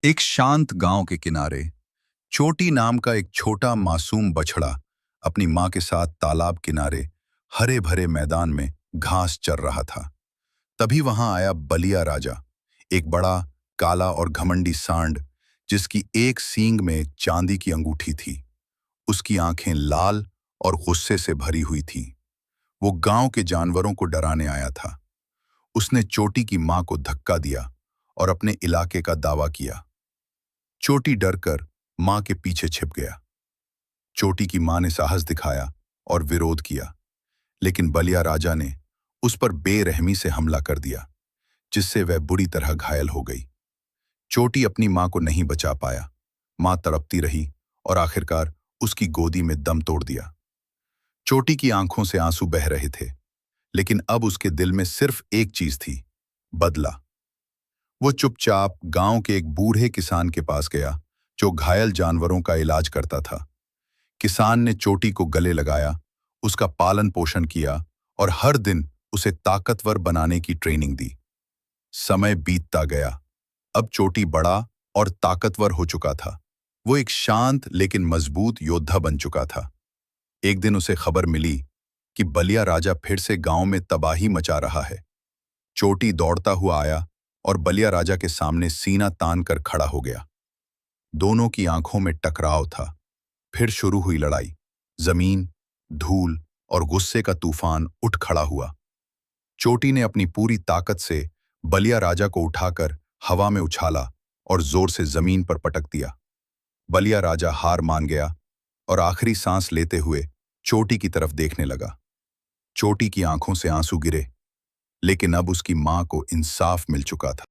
एक शांत गांव के किनारे चोटी नाम का एक छोटा मासूम बछड़ा अपनी मां के साथ तालाब किनारे हरे भरे मैदान में घास चर रहा था। तभी वहां आया बलिया राजा, एक बड़ा काला और घमंडी सांड जिसकी एक सींग में चांदी की अंगूठी थी। उसकी आंखें लाल और गुस्से से भरी हुई थीं। वो गांव के जानवरों को डराने आया था। उसने चोटी की मां को धक्का दिया और अपने इलाके का दावा किया। चोटी डरकर मां के पीछे छिप गया। चोटी की मां ने साहस दिखाया और विरोध किया, लेकिन बलिया राजा ने उस पर बेरहमी से हमला कर दिया, जिससे वह बुरी तरह घायल हो गई। चोटी अपनी मां को नहीं बचा पाया। मां तड़पती रही और आखिरकार उसकी गोदी में दम तोड़ दिया। चोटी की आंखों से आंसू बह रहे थे, लेकिन अब उसके दिल में सिर्फ एक चीज थी, बदला। वो चुपचाप गांव के एक बूढ़े किसान के पास गया, जो घायल जानवरों का इलाज करता था। किसान ने चोटी को गले लगाया, उसका पालन पोषण किया और हर दिन उसे ताकतवर बनाने की ट्रेनिंग दी। समय बीतता गया। अब चोटी बड़ा और ताकतवर हो चुका था। वो एक शांत लेकिन मजबूत योद्धा बन चुका था। एक दिन उसे खबर मिली कि बलिया राजा फिर से गांव में तबाही मचा रहा है। चोटी दौड़ता हुआ आया और बलिया राजा के सामने सीना तान कर खड़ा हो गया। दोनों की आंखों में टकराव था। फिर शुरू हुई लड़ाई। जमीन, धूल और गुस्से का तूफान उठ खड़ा हुआ। चोटी ने अपनी पूरी ताकत से बलिया राजा को उठाकर हवा में उछाला और जोर से जमीन पर पटक दिया। बलिया राजा हार मान गया और आखिरी सांस लेते हुए चोटी की तरफ देखने लगा। चोटी की आंखों से आंसू गिरे, लेकिन अब उसकी मां को इंसाफ मिल चुका था।